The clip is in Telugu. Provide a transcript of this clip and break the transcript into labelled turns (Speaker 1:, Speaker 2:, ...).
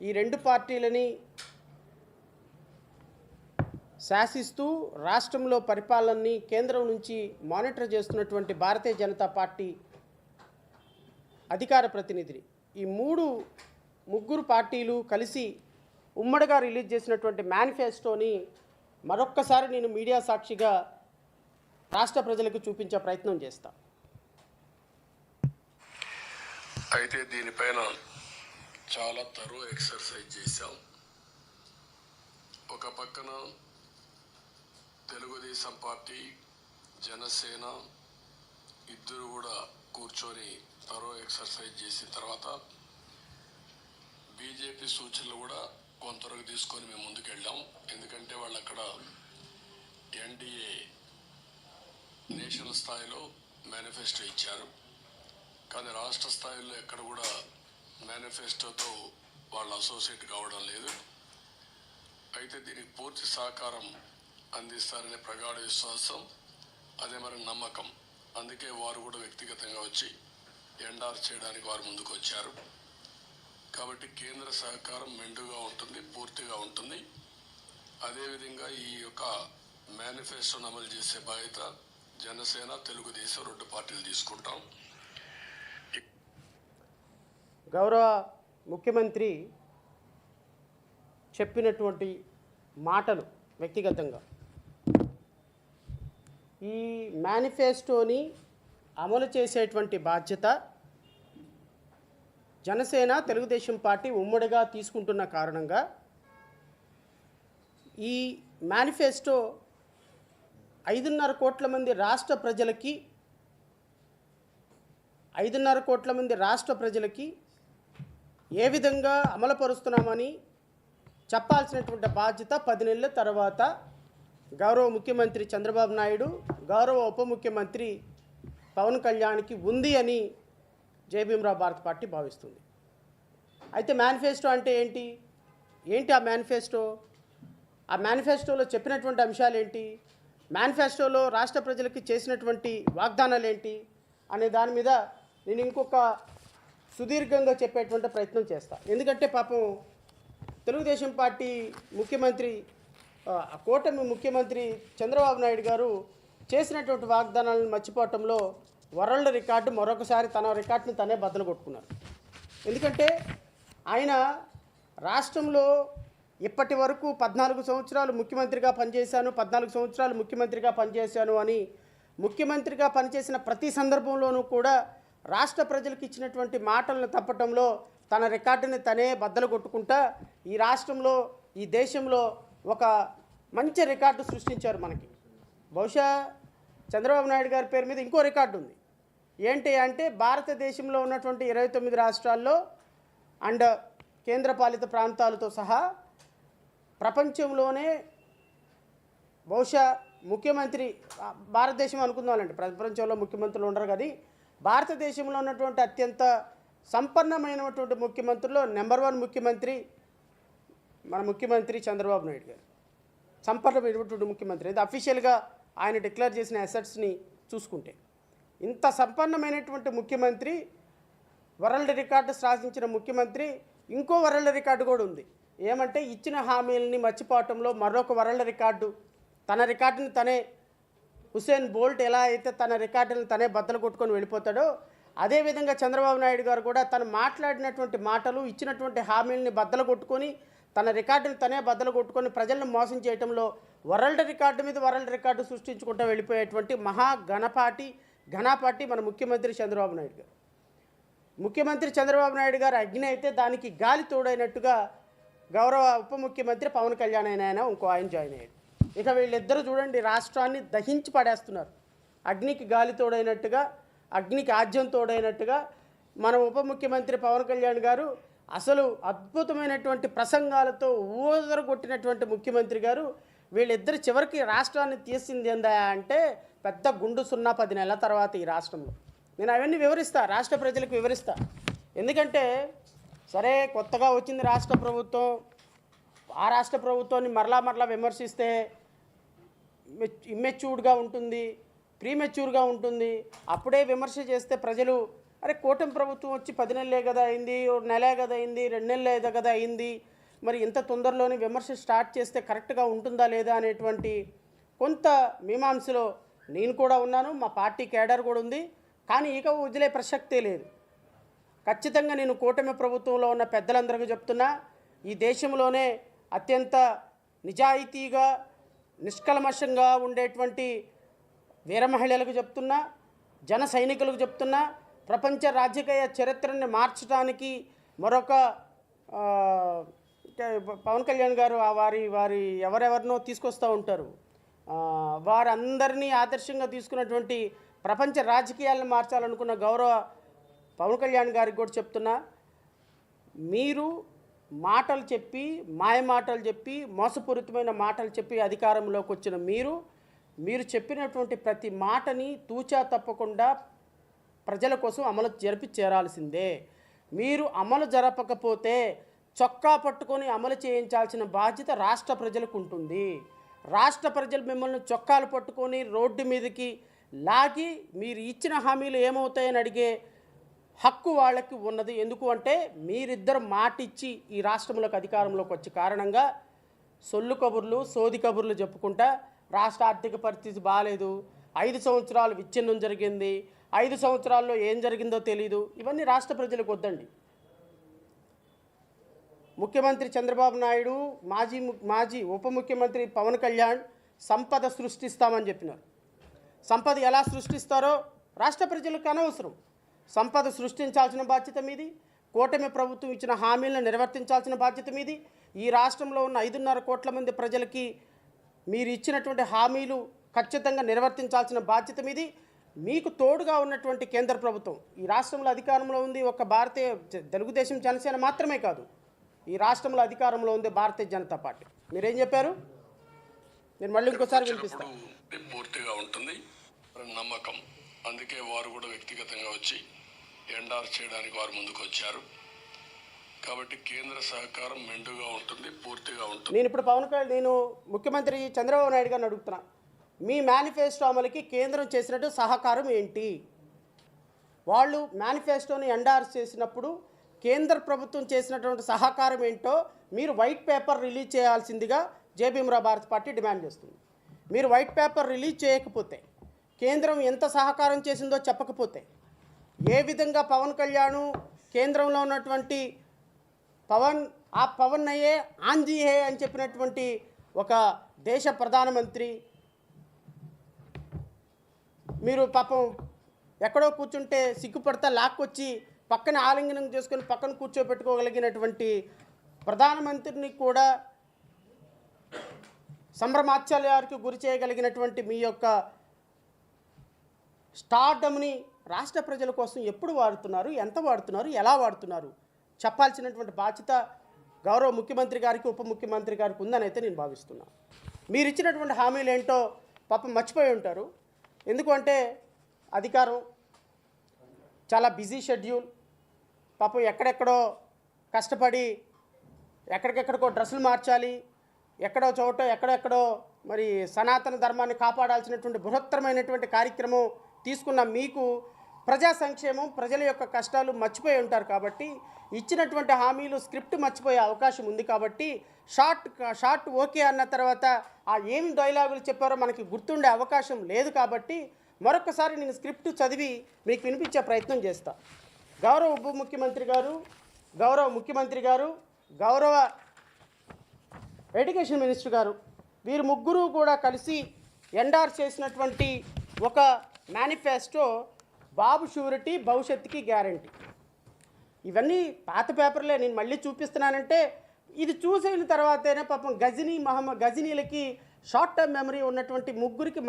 Speaker 1: ఈ రెండు పార్టీలని శాసిస్తూ రాష్ట్రంలో పరిపాలనని కేంద్రం నుంచి మానిటర్ చేస్తున్నటువంటి భారతీయ జనతా పార్టీ అధికార ప్రతినిధిని ఈ ముగ్గురు పార్టీలు కలిసి ఉమ్మడిగా రిలీజ్ చేసినటువంటి మేనిఫెస్టోని మరొక్కసారి నేను మీడియా సాక్షిగా రాష్ట్ర ప్రజలకు చూపించే ప్రయత్నం చేస్తా.
Speaker 2: అయితే దీనిపైన చాలా తరో ఎక్సర్సైజ్ చేశాం. ఒక పక్కన తెలుగుదేశం పార్టీ, జనసేన ఇద్దరు కూడా కూర్చొని తరో ఎక్సర్సైజ్ చేసిన తర్వాత బీజేపీ సూచనలు కూడా కొంతవరకు తీసుకొని మేము ముందుకెళ్ళాం. ఎందుకంటే వాళ్ళు అక్కడ ఎన్డీఏ నేషనల్ స్థాయిలో మేనిఫెస్టో ఇచ్చారు, కానీ రాష్ట్ర స్థాయిలో ఎక్కడ కూడా మేనిఫెస్టోతో వాళ్ళు అసోసియేట్ కావడం లేదు. అయితే దీనికి పూర్తి సహకారం అందిస్తారనే ప్రగాఢ విశ్వాసం, అదే మరి నమ్మకం. అందుకే వారు కూడా వ్యక్తిగతంగా వచ్చి ఎండార్స్ చేయడానికి వారు ముందుకు వచ్చారు. కాబట్టి కేంద్ర సహకారం మెండుగా ఉంటుంది, పూర్తిగా ఉంటుంది. అదేవిధంగా ఈ యొక్క మేనిఫెస్టోను అమలు చేసే బాధ్యత జనసేన, తెలుగుదేశం రెండు పార్టీలు తీసుకుంటాం.
Speaker 1: గౌరవ ముఖ్యమంత్రి చెప్పినటువంటి మాటలు వ్యక్తిగతంగా ఈ మేనిఫెస్టోని అమలు చేసేటువంటి బాధ్యత జనసేన, తెలుగుదేశం పార్టీ ఉమ్మడిగా తీసుకుంటున్న కారణంగా ఈ మేనిఫెస్టో 5.5 కోట్ల మంది రాష్ట్ర ప్రజలకి ఏ విధంగా అమలుపరుస్తున్నామని చెప్పాల్సినటువంటి బాధ్యత 10 నెలల తర్వాత గౌరవ ముఖ్యమంత్రి చంద్రబాబు నాయుడు, గౌరవ ఉప ముఖ్యమంత్రి పవన్ కళ్యాణ్కి ఉంది అని జేబీఎంరావు భారత పార్టీ భావిస్తుంది. అయితే మేనిఫెస్టో అంటే ఏంటి ఆ మేనిఫెస్టో? ఆ మేనిఫెస్టోలో చెప్పినటువంటి అంశాలు ఏంటి? మేనిఫెస్టోలో రాష్ట్ర ప్రజలకి చేసినటువంటి వాగ్దానాలు ఏంటి అనే దాని మీద నేను ఇంకొక సుదీర్ఘంగా చెప్పేటువంటి ప్రయత్నం చేస్తా. ఎందుకంటే పాపం తెలుగుదేశం పార్టీ ముఖ్యమంత్రి, కూటమి ముఖ్యమంత్రి చంద్రబాబు నాయుడు గారు చేసినటువంటి వాగ్దానాలను మర్చిపోవటంలో వరల్డ్ రికార్డు మరొకసారి తన రికార్డుని తనే బద్దలు కొట్టుకున్నారు. ఎందుకంటే ఆయన రాష్ట్రంలో ఇప్పటి వరకు 14 సంవత్సరాలు ముఖ్యమంత్రిగా పనిచేశాను అని ముఖ్యమంత్రిగా పనిచేసిన ప్రతి సందర్భంలోనూ కూడా రాష్ట్ర ప్రజలకు ఇచ్చినటువంటి మాటలను తప్పటంలో తన రికార్డుని తనే బద్దలు కొట్టుకుంటా ఈ రాష్ట్రంలో, ఈ దేశంలో ఒక మంచి రికార్డు సృష్టించారు మనకి. బహుశా చంద్రబాబు నాయుడు గారి పేరు మీద ఇంకో రికార్డు ఉంది. ఏంటి అంటే భారతదేశంలో ఉన్నటువంటి 29 రాష్ట్రాల్లో అండ్ కేంద్రపాలిత ప్రాంతాలతో సహా ప్రపంచంలోనే బహుశా ముఖ్యమంత్రి, భారతదేశం అనుకుందామండి, ప్రపంచంలో ముఖ్యమంత్రులు ఉండరు, కానీ భారతదేశంలో ఉన్నటువంటి అత్యంత సంపన్నమైనటువంటి ముఖ్యమంత్రుల్లో నెంబర్ 1 ముఖ్యమంత్రి మన ముఖ్యమంత్రి చంద్రబాబు నాయుడు గారు. సంపన్నమైనటువంటి ముఖ్యమంత్రి, ఇది అఫీషియల్గా ఆయన డిక్లేర్ చేసిన అసెట్స్ని చూసుకుంటే ఇంత సంపన్నమైనటువంటి ముఖ్యమంత్రి, వరల్డ్ రికార్డు సాధించిన ముఖ్యమంత్రి, ఇంకో వరల్డ్ రికార్డు కూడా ఉంది. ఏమంటే ఇచ్చిన హామీలని మర్చిపోవటంలో మరొక వరల్డ్ రికార్డు. తన రికార్డుని తనే, హుసేన్ బోల్ట్ ఎలా అయితే తన రికార్డుని తనే బద్దలు కొట్టుకొని వెళ్ళిపోతాడో, అదేవిధంగా చంద్రబాబు నాయుడు గారు కూడా తను మాట్లాడినటువంటి మాటలు, ఇచ్చినటువంటి హామీలని బద్దలు కొట్టుకొని తన రికార్డుని తనే బద్దలు కొట్టుకొని ప్రజలను మోసం చేయడంలో వరల్డ్ రికార్డు మీద వరల్డ్ రికార్డు సృష్టించుకుంటూ వెళ్ళిపోయేటువంటి ఘనాపాటి మన ముఖ్యమంత్రి చంద్రబాబు నాయుడు గారు. ముఖ్యమంత్రి చంద్రబాబు నాయుడు గారు అగ్ని అయితే దానికి గాలి తోడైనట్టుగా గౌరవ ఉప ముఖ్యమంత్రి పవన్ కళ్యాణ్ ఆయన ఇంకో ఆయన జాయిన్ అయ్యాడు. ఇక వీళ్ళిద్దరూ చూడండి రాష్ట్రాన్ని దహించి పడేస్తున్నారు. అగ్నికి గాలి తోడైనట్టుగా, అగ్నికి ఆజ్యం తోడైనట్టుగా మన ఉప ముఖ్యమంత్రి పవన్ కళ్యాణ్ గారు అసలు అద్భుతమైనటువంటి ప్రసంగాలతో ఊదరగొట్టినటువంటి ముఖ్యమంత్రి గారు వీళ్ళిద్దరు చివరికి రాష్ట్రాన్ని తీసింది ఏందా అంటే పెద్ద గుండు 10 నెలల తర్వాత ఈ రాష్ట్రంలో. నేను అవన్నీ వివరిస్తా, రాష్ట్ర ప్రజలకు వివరిస్తా. ఎందుకంటే సరే కొత్తగా వచ్చింది రాష్ట్ర ప్రభుత్వం, ఆ రాష్ట్ర ప్రభుత్వాన్ని మరలా విమర్శిస్తే ఇమ్మెచ్యూర్డ్గా ఉంటుంది, ప్రీమెచ్యూర్గా ఉంటుంది. అప్పుడే విమర్శ చేస్తే ప్రజలు అరే కూటమి ప్రభుత్వం వచ్చి 10 నెలలే కదా అయింది, నెలే కదా అయింది, 2 నెలలే కదా అయింది, మరి ఇంత తొందరలోనే విమర్శ స్టార్ట్ చేస్తే కరెక్ట్గా ఉంటుందా లేదా అనేటువంటి కొంత మీమాంసలో నేను కూడా ఉన్నాను, మా పార్టీ కేడర్ కూడా ఉంది. కానీ ఇక వదిలే ప్రసక్తే లేదు. ఖచ్చితంగా నేను కూటమి ప్రభుత్వంలో ఉన్న పెద్దలందరికీ చెప్తున్నా, ఈ దేశంలోనే అత్యంత నిజాయితీగా నిష్కల్మషంగా ఉండేటువంటి వీర మహిళలకు చెప్తున్నా, జన సైనికులకు చెప్తున్నా, ప్రపంచ రాజకీయ చరిత్రని మార్చడానికి మరొక పవన్ కళ్యాణ్ గారు వారి ఎవరెవరినో తీసుకొస్తూ ఉంటారు, వారందరినీ ఆదర్శంగా తీసుకున్నటువంటి ప్రపంచ రాజకీయాలను మార్చాలనుకున్న గౌరవ పవన్ కళ్యాణ్ గారికి కూడా చెప్తున్నా, మీరు మాటలు చెప్పి మాయ మాటలు చెప్పి మోసపూరితమైన మాటలు చెప్పి అధికారంలోకి వచ్చిన మీరు చెప్పినటువంటి ప్రతి మాటని తూచా తప్పకుండా ప్రజల కోసం అమలు జరిపి చేరాల్సిందే. మీరు అమలు జరపకపోతే చొక్కా పట్టుకొని అమలు చేయించాల్సిన బాధ్యత రాష్ట్ర ప్రజలకు ఉంటుంది. రాష్ట్ర ప్రజలు మిమ్మల్ని చొక్కాలు పట్టుకొని రోడ్డు మీదకి లాగి మీరు ఇచ్చిన హామీలు ఏమవుతాయని అడిగే హక్కు వాళ్ళకి ఉన్నది. ఎందుకు అంటే మీరిద్దరు మాటిచ్చి ఈ రాష్ట్రంలోకి అధికారంలోకి వచ్చే కారణంగా సొల్లు కబుర్లు సోది కబుర్లు చెప్పుకుంటా రాష్ట్ర ఆర్థిక పరిస్థితి బాగాలేదు, 5 సంవత్సరాలు విచ్ఛిన్నం జరిగింది, 5 సంవత్సరాల్లో ఏం జరిగిందో తెలీదు, ఇవన్నీ రాష్ట్ర ప్రజలకు వద్దండి. ముఖ్యమంత్రి చంద్రబాబు నాయుడు, మాజీ ఉప ముఖ్యమంత్రి పవన్ కళ్యాణ్ సంపద సృష్టిస్తామని చెప్పినారు. సంపద ఎలా సృష్టిస్తారో రాష్ట్ర ప్రజలకు అనవసరం. సంపద సృష్టించాల్సిన బాధ్యత మీది, కూటమి ప్రభుత్వం ఇచ్చిన హామీలను నిర్వర్తించాల్సిన బాధ్యత మీది. ఈ రాష్ట్రంలో ఉన్న 5.5 కోట్ల మంది ప్రజలకి మీరు ఇచ్చినటువంటి హామీలు ఖచ్చితంగా నిర్వర్తించాల్సిన బాధ్యత మీది. మీకు తోడుగా ఉన్నటువంటి కేంద్ర ప్రభుత్వం ఈ రాష్ట్రంలో అధికారంలో ఉంది. ఒక భారతీయ తెలుగుదేశం జనసేన మాత్రమే కాదు, ఈ రాష్ట్రంలో అధికారంలో ఉంది భారతీయ జనతా పార్టీ. మీరేం చెప్పారు? నేను మళ్ళీ ఇంకోసారి వినిపిస్తాను.
Speaker 2: పూర్తిగా ఉంటుంది నమ్మకం. అందుకే వారు కూడా వ్యక్తిగతంగా వచ్చి ఎండార్ చేయడానికి వారు ముందుకు వచ్చారు. కాబట్టి కేంద్ర సహకారం మెండుగా ఉంటుంది, పూర్తిగా ఉంటుంది.
Speaker 1: నేను ముఖ్యమంత్రి చంద్రబాబు నాయుడు గారిని అడుగుతున్నా, మీ మేనిఫెస్టో అమలుకి కేంద్రం చేసినట్టు సహకారం ఏంటి? వాళ్ళు మేనిఫెస్టోని ఎండార్స్ చేసినప్పుడు కేంద్ర ప్రభుత్వం చేసినటువంటి సహకారం ఏంటో మీరు వైట్ పేపర్ రిలీజ్ చేయాల్సిందిగా జేబీఎంరావు భారత్ పార్టీ డిమాండ్ చేస్తుంది. మీరు వైట్ పేపర్ రిలీజ్ చేయకపోతే, కేంద్రం ఎంత సహకారం చేసిందో చెప్పకపోతే, ఏ విధంగా పవన్ కళ్యాణ్ కేంద్రంలో ఉన్నటువంటి పవన్ అయ్యే ఆంజీ హే అని చెప్పినటువంటి ఒక దేశ ప్రధానమంత్రి, మీరు పాపం ఎక్కడో కూర్చుంటే సిగ్గుపడతా లాక్కొచ్చి పక్కన ఆలింగనం చేసుకొని పక్కన కూర్చోబెట్టుకోగలిగినటువంటి ప్రధానమంత్రిని కూడా సంభ్రమాచార్యానికి గురి చేయగలిగినటువంటి మీ యొక్క స్టార్డమ్ని రాష్ట్ర ప్రజల కోసం ఎప్పుడు వాడుతున్నారు, ఎంత వాడుతున్నారు, ఎలా వాడుతున్నారు చెప్పాల్సినటువంటి బాధ్యత గౌరవ ముఖ్యమంత్రి గారికి ఉప ముఖ్యమంత్రి గారికి ఉందని అయితే నేను భావిస్తున్నాను. మీరు ఇచ్చినటువంటి హామీలు ఏంటో పాపం మర్చిపోయి ఉంటారు. ఎందుకంటే అధికారం చాలా బిజీ షెడ్యూల్, పాపం ఎక్కడెక్కడో కష్టపడి ఎక్కడికెక్కడికో డ్రెస్సులు మార్చాలి, ఎక్కడో చోట ఎక్కడెక్కడో మరి సనాతన ధర్మాన్ని కాపాడాల్సినటువంటి బృహత్తరమైనటువంటి కార్యక్రమం తీసుకున్న మీకు ప్రజా సంక్షేమం, ప్రజల యొక్క కష్టాలు మర్చిపోయి ఉంటారు. కాబట్టి ఇచ్చినటువంటి హామీలు స్క్రిప్ట్ మర్చిపోయే అవకాశం ఉంది. కాబట్టి షార్ట్ ఓకే అన్న తర్వాత ఆ ఏమి డైలాగులు చెప్పారో మనకి గుర్తుండే అవకాశం లేదు. కాబట్టి మరొకసారి నేను స్క్రిప్ట్ చదివి మీకు వినిపించే ప్రయత్నం చేస్తా. గౌరవ ఉప ముఖ్యమంత్రి గారు, గౌరవ ముఖ్యమంత్రి గారు, గౌరవ ఎడ్యుకేషన్ మినిస్టర్ గారు, వీరు ముగ్గురు కూడా కలిసి ఎండార్స్ చేసినటువంటి ఒక మేనిఫెస్టో బాబు షూరిటీ భవిష్యత్తుకి గ్యారంటీ. ఇవన్నీ పాత పేపర్లే, నేను మళ్ళీ చూపిస్తున్నానంటే ఇది చూసిన తర్వాతనే పాపం గజనీలకి షార్ట్ టర్మ్ మెమరీ ఉన్నటువంటి ముగ్గురికి